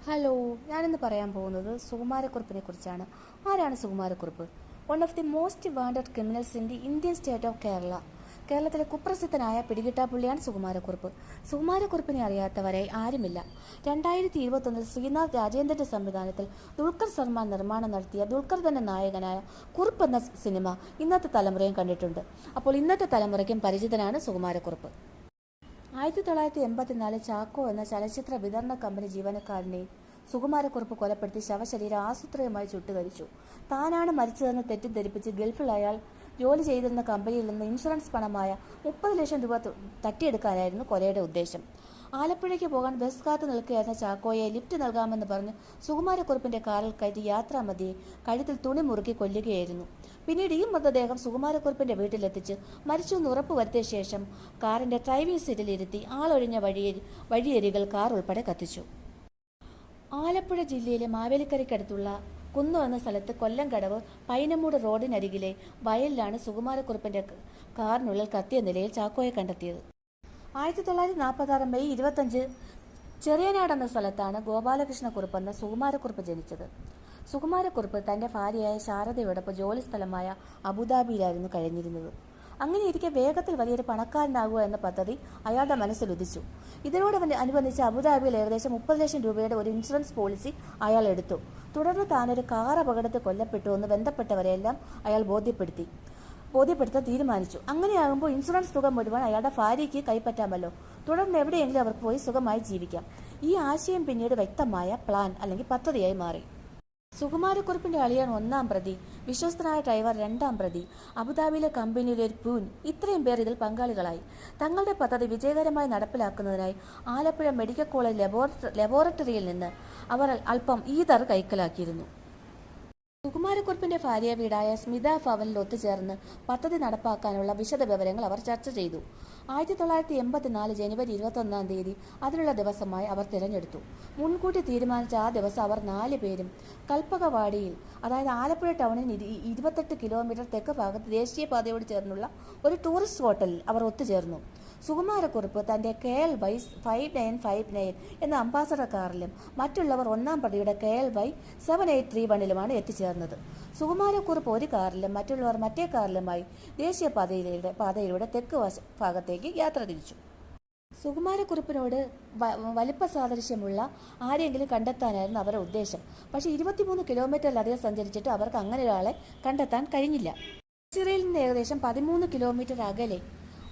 Hello, ഞാനിന്ന് പറയാൻ പോകുന്നത് സുകുമാരക്കുറുപ്പിനെ കുറിച്ചാണ്. ആരാണ് Sukumara Kurup? One of the most wanted criminals in the Indian state of Kerala. കേരളത്തിലെ കുപ്രസിദ്ധനായ പിടികിട്ടാപ്പുള്ളിയാണ് സുകുമാരക്കുറുപ്പ്. സുകുമാരക്കുറുപ്പിനെ അറിയാത്തവരെ ആരുമില്ല. 2021 ശ്രീനാഥ് രാജേന്ദ്രന്റെ സംവിധാനത്തിൽ ദുൽഖർ സൽമാൻ നിർമ്മാണം നടത്തിയ ദുൽഖർ തന്നെ നായകനായ കുറുപ്പ് എന്ന സിനിമ ഇന്നത്തെ തലമുറയും കണ്ടിട്ടുണ്ട്. അപ്പോൾ ഇന്നത്തെ തലമുറയ്ക്കും പരിചിതനാണ് സുകുമാരക്കുറുപ്പ്. 1984 ചാക്കോ എന്ന ചലച്ചിത്ര വിതരണ കമ്പനി ജീവനക്കാരനെ സുകുമാരക്കുറുപ്പ് കൊലപ്പെടുത്തി ശവശരീരം ആസൂത്രിതമായി ചുട്ടുകരിച്ചു. താനാണ് മരിച്ചതെന്ന് തെറ്റിദ്ധരിപ്പിച്ച് ഗൾഫിൽ അയാൾ ജോലി ചെയ്തിരുന്ന കമ്പനിയിൽ നിന്ന് ഇൻഷുറൻസ് പണമായ 30 ലക്ഷം രൂപ തട്ടിയെടുക്കാനായിരുന്നു കൊലയുടെ ഉദ്ദേശം. ആലപ്പുഴയ്ക്ക് പോകാൻ ബസ് കാത്തു നിൽക്കുകയായിരുന്ന ചാക്കോയെ ലിഫ്റ്റ് നൽകാമെന്ന് പറഞ്ഞ് സുകുമാരക്കുറുപ്പിന്റെ കാറിൽ കയറ്റി യാത്രാമധ്യേ കഴുത്തിൽ തുണി മുറുക്കി കൊല്ലുകയായിരുന്നു. പിന്നീട് ഈ മൃതദേഹം സുകുമാരക്കുറുപ്പിന്റെ വീട്ടിലെത്തിച്ച് മരിച്ചുവെന്ന് ഉറപ്പുവരുത്തിയ ശേഷം കാറിന്റെ ഡ്രൈവിംഗ് സീറ്റിലിരുത്തി ആളൊഴിഞ്ഞ വഴിയരികൾ കാർ ഉൾപ്പെടെ കത്തിച്ചു. ആലപ്പുഴ ജില്ലയിലെ മാവേലിക്കരയ്ക്കടുത്തുള്ള കുന്നു എന്ന സ്ഥലത്ത് കൊല്ലംകടവ് പൈനമൂട് റോഡിനരികിലെ വയലിലാണ് സുകുമാരക്കുറുപ്പിന്റെ കാറിനുള്ളിൽ കത്തിയ നിലയിൽ ചാക്കോയെ കണ്ടെത്തിയത്. 1946 മെയ് 25 ചെറിയനാട് എന്ന സ്ഥലത്താണ് ഗോപാലകൃഷ്ണക്കുറുപ്പ് എന്ന സുകുമാരക്കുറുപ്പ് ജനിച്ചത്. സുകുമാരക്കുറുപ്പ് തന്റെ ഭാര്യയായ ശാരദയോടൊപ്പം ജോലി സ്ഥലമായ അബുദാബിയിലായിരുന്നു കഴിഞ്ഞിരുന്നത്. അങ്ങനെയിരിക്കെ വേഗത്തിൽ വലിയൊരു പണക്കാരനാകുക എന്ന പദ്ധതി അയാളുടെ മനസ്സിൽ ഉദിച്ചു. ഇതിനോടനുബന്ധിച്ച് അബുദാബിയിൽ ഏകദേശം 30 ലക്ഷം രൂപയുടെ ഒരു ഇൻഷുറൻസ് പോളിസി അയാൾ എടുത്തു. തുടർന്ന് താനൊരു കാർ അപകടത്തിൽ കൊല്ലപ്പെട്ടു എന്ന് ബന്ധപ്പെട്ടവരെല്ലാം അയാൾ ബോധ്യപ്പെടുത്താൻ തീരുമാനിച്ചു. അങ്ങനെയാകുമ്പോൾ ഇൻഷുറൻസ് തുക മുഴുവൻ അയാളുടെ ഭാര്യയ്ക്ക് കൈപ്പറ്റാമല്ലോ. തുടർന്ന് എവിടെയെങ്കിലും അവർക്ക് പോയി സുഖമായി ജീവിക്കാം. ഈ ആശയം പിന്നീട് വ്യക്തമായ പ്ലാൻ അല്ലെങ്കിൽ പദ്ധതിയായി മാറി. സുകുമാരക്കുറുപ്പിന്റെ അളിയൻ 1-ാം പ്രതി, വിശ്വസ്തനായ ഡ്രൈവർ 2-ാം പ്രതി, അബുദാബിയിലെ കമ്പനിയിലെ ഒരു പ്യൂൻ, ഇത്രയും പേർ ഇതിൽ പങ്കാളികളായി. തങ്ങളുടെ പദ്ധതി വിജയകരമായി നടപ്പിലാക്കുന്നതിനായി ആലപ്പുഴ മെഡിക്കൽ കോളേജ് ലബോറട്ടറിയിൽ നിന്ന് അവർ അല്പം ഈതർ കൈക്കലാക്കിയിരുന്നു. സുകുമാരക്കുറുപ്പിന്റെ ഭാര്യ വീടായ സ്മിത ഭവനിൽ ഒത്തുചേർന്ന് പദ്ധതി നടപ്പാക്കാനുള്ള വിശദ വിവരങ്ങൾ അവർ ചർച്ച ചെയ്തു. 1984 ജനുവരി 21-ാം തീയതി അതിനുള്ള ദിവസമായി അവർ തിരഞ്ഞെടുത്തു. മുൻകൂട്ടി തീരുമാനിച്ച ആ ദിവസം അവർ 4 പേരും കൽപ്പകവാടിയിൽ, അതായത് ആലപ്പുഴ ടൗണിന് 28 കിലോമീറ്റർ തെക്ക് ഭാഗത്ത് ദേശീയപാതയോട് ചേർന്നുള്ള ഒരു ടൂറിസ്റ്റ് ഹോട്ടലിൽ അവർ ഒത്തുചേർന്നു. സുകുമാരക്കുറുപ്പ് തന്റെ KLY 5959 എന്ന അംബാസഡർ കാറിലും മറ്റുള്ളവർ 1-ാം പ്രതിയുടെ KLY 7831ലുമാണ് എത്തിച്ചേർന്നത്. സുകുമാരക്കുറുപ്പ് ഒരു കാറിലും മറ്റുള്ളവർ മറ്റേ കാറിലുമായി ദേശീയപാതയിലൂടെ തെക്ക് ഭാഗത്തേക്ക് യാത്ര തിരിച്ചു. സുകുമാരക്കുറുപ്പിനോട് വലിപ്പ സാദൃശ്യമുള്ള ആരെങ്കിലും കണ്ടെത്താനായിരുന്നു അവരുടെ ഉദ്ദേശം. പക്ഷേ 23 കിലോമീറ്ററിലധികം സഞ്ചരിച്ചിട്ട് അവർക്ക് അങ്ങനെ ഒരാളെ കണ്ടെത്താൻ കഴിഞ്ഞില്ല. ചിറയിൽ നിന്ന് ഏകദേശം 13 കിലോമീറ്റർ അകലെ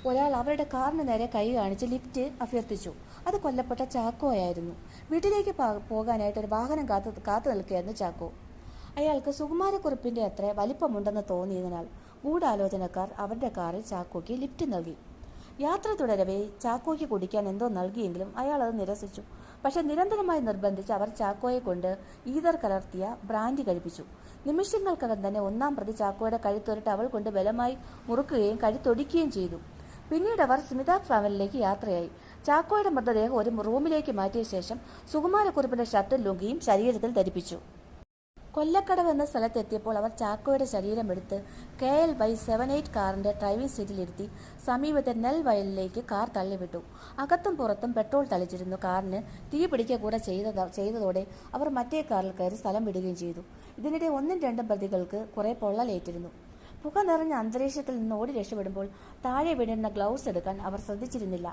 ഒരാൾ അവരുടെ കാറിന് നേരെ കൈ കാണിച്ച് ലിഫ്റ്റ് അഭ്യർത്ഥിച്ചു. അത് കൊല്ലപ്പെട്ട ചാക്കോയായിരുന്നു. വീട്ടിലേക്ക് പോകാനായിട്ട് ഒരു വാഹനം കാത്തു നിൽക്കുകയായിരുന്നു ചാക്കോ. അയാൾക്ക് സുകുമാരക്കുറുപ്പിന്റെ അത്ര വലിപ്പമുണ്ടെന്ന് തോന്നിയതിനാൽ ഗൂഢാലോചനക്കാർ അവരുടെ കാറിൽ ചാക്കോയ്ക്ക് ലിഫ്റ്റ് നൽകി. യാത്ര തുടരവേ ചാക്കോയ്ക്ക് കുടിക്കാൻ എന്തോ നൽകിയെങ്കിലും അയാൾ അത് നിരസിച്ചു. പക്ഷെ നിരന്തരമായി നിർബന്ധിച്ച് അവർ ചാക്കോയെ കൊണ്ട് ഈതർ കലർത്തിയ ബ്രാൻഡി കഴിപ്പിച്ചു. നിമിഷങ്ങൾക്കകം തന്നെ 1-ാം പ്രതി ചാക്കോയുടെ കഴുത്തൊരു ടവൽ കൊണ്ട് ബലമായി മുറുക്കുകയും കഴുത്തൊടിക്കുകയും ചെയ്തു. പിന്നീട് അവർ സ്മിത ഭവനിലേക്ക് യാത്രയായി. ചാക്കോയുടെ മൃതദേഹം ഒരു റൂമിലേക്ക് മാറ്റിയ ശേഷം സുകുമാരക്കുറുപ്പിന്റെ ഷർട്ടും ലുങ്കിയും ശരീരത്തിൽ ധരിപ്പിച്ചു. കൊല്ലക്കടവ് എന്ന സ്ഥലത്തെത്തിയപ്പോൾ അവർ ചാക്കോയുടെ ശരീരമെടുത്ത് KLY 78 കാറിന്റെ ഡ്രൈവിംഗ് സീറ്റിലിരുത്തി സമീപത്തെ നെൽവയലിലേക്ക് കാർ തള്ളിവിട്ടു. അകത്തും പുറത്തും പെട്രോൾ തളിച്ചിരുന്നു. കാറിന് തീ പിടിക്കുക കൂടെ ചെയ്തതോടെ അവർ മറ്റേ കാറിൽ കയറി സ്ഥലം വിടുകയും ചെയ്തു. ഇതിനിടെ 1-ഉം 2-ഉം പ്രതികൾക്ക് കുറെ പൊള്ളലേറ്റിരുന്നു. പുക നിറഞ്ഞ അന്തരീക്ഷത്തിൽ നിന്ന് ഓടി രക്ഷപ്പെടുമ്പോൾ താഴെ വീണിരുന്ന ഗ്ലൗസ് എടുക്കാൻ അവർ ശ്രദ്ധിച്ചിരുന്നില്ല.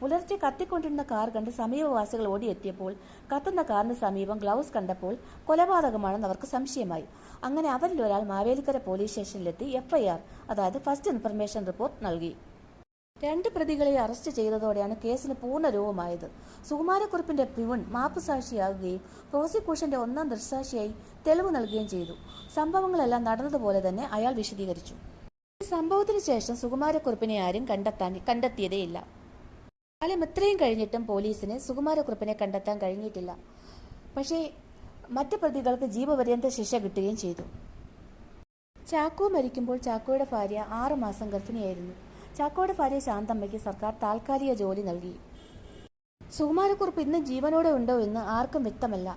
പുലർച്ചെ കത്തിക്കൊണ്ടിരുന്ന കാർ കണ്ട് സമീപവാസികൾ ഓടിയെത്തിയപ്പോൾ കത്തുന്ന കാറിന് സമീപം ഗ്ലൗസ് കണ്ടപ്പോൾ കൊലപാതകമാണെന്ന് അവർക്ക് സംശയമായി. അങ്ങനെ അവരിൽ ഒരാൾ മാവേലിക്കര പോലീസ് സ്റ്റേഷനിലെത്തി FIR, അതായത് ഫസ്റ്റ് ഇൻഫർമേഷൻ റിപ്പോർട്ട് നൽകി. 2 പ്രതികളെ അറസ്റ്റ് ചെയ്തതോടെയാണ് കേസിന് പൂർണ്ണരൂപമായത്. സുകുമാരക്കുറുപ്പിന്റെ പ്യൂൺ മാപ്പുസാക്ഷിയാകുകയും പ്രോസിക്യൂഷന്റെ 1-ാം ദൃക്സാക്ഷിയായി തെളിവ് നൽകുകയും ചെയ്തു. സംഭവങ്ങളെല്ലാം നടന്നതുപോലെ തന്നെ അയാൾ വിശദീകരിച്ചു. ഈ സംഭവത്തിന് ശേഷം സുകുമാരക്കുറുപ്പിനെ ആരും കണ്ടെത്തിയതേയില്ല. കാലം ഇത്രയും കഴിഞ്ഞിട്ടും പോലീസിന് സുകുമാരക്കുറുപ്പിനെ കണ്ടെത്താൻ കഴിഞ്ഞിട്ടില്ല. പക്ഷേ മറ്റ് പ്രതികൾക്ക് ജീവപര്യന്ത ശിക്ഷ കിട്ടുകയും ചെയ്തു. ചാക്കോ മരിക്കുമ്പോൾ ചാക്കോയുടെ ഭാര്യ 6 മാസം ഗർഭിണിയായിരുന്നു. ചാക്കോയുടെ ഭാര്യ ശാന്തമ്മയ്ക്ക് സർക്കാർ താൽക്കാലിക ജോലി നൽകി. സുകുമാരക്കുറുപ്പ് ഇന്ന് ജീവനോടെ ഉണ്ടോ എന്ന് ആർക്കും വ്യക്തമല്ല.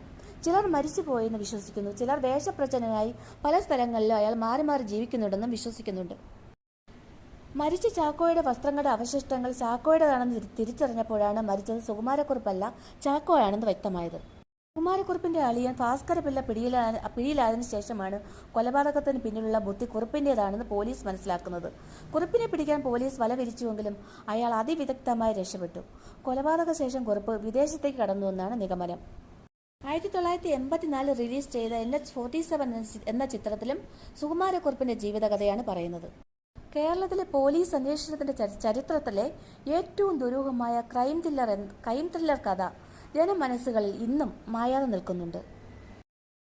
ചിലർ മരിച്ചുപോയെന്ന് വിശ്വസിക്കുന്നു. ചിലർ വേഷപ്രച്ഛന്നനായി പല സ്ഥലങ്ങളിലും അയാൾ മാറി മാറി ജീവിക്കുന്നുണ്ടെന്നും വിശ്വസിക്കുന്നുണ്ട്. മരിച്ച ചാക്കോയുടെ വസ്ത്രങ്ങളുടെ അവശിഷ്ടങ്ങൾ ചാക്കോയുടേതാണെന്ന് തിരിച്ചറിഞ്ഞപ്പോഴാണ് മരിച്ചത് സുകുമാരക്കുറുപ്പല്ല ചാക്കോയാണെന്ന് വ്യക്തമായത്. കുമാരക്കുറുപ്പിന്റെ അളിയൻ ഭാസ്കരപിള്ള പിടിയിലായതിനു ശേഷമാണ് കൊലപാതകത്തിന് പിന്നിലുള്ള ബുദ്ധി കുറുപ്പിന്റേതാണെന്ന് പോലീസ് മനസ്സിലാക്കുന്നത്. കുറുപ്പിനെ പിടിക്കാൻ പോലീസ് വല വിരിച്ചുവെങ്കിലും അയാൾ അതിവിദഗ്ധമായി രക്ഷപ്പെട്ടു. കൊലപാതക ശേഷം കുറുപ്പ് വിദേശത്തേക്ക് കടന്നുവെന്നാണ് നിഗമനം. 1984 റിലീസ് ചെയ്ത NH-47 എന്ന ചിത്രത്തിലും സുകുമാരക്കുറുപ്പിന്റെ ജീവിതകഥയാണ് പറയുന്നത്. കേരളത്തിലെ പോലീസ് അന്വേഷണത്തിന്റെ ചരിത്രത്തിലെ ഏറ്റവും ദുരൂഹമായ ക്രൈം ത്രില്ലർ കഥ ജനമനസ്സുകളിൽ ഇന്നും മായാതെ നിൽക്കുന്നുണ്ട്.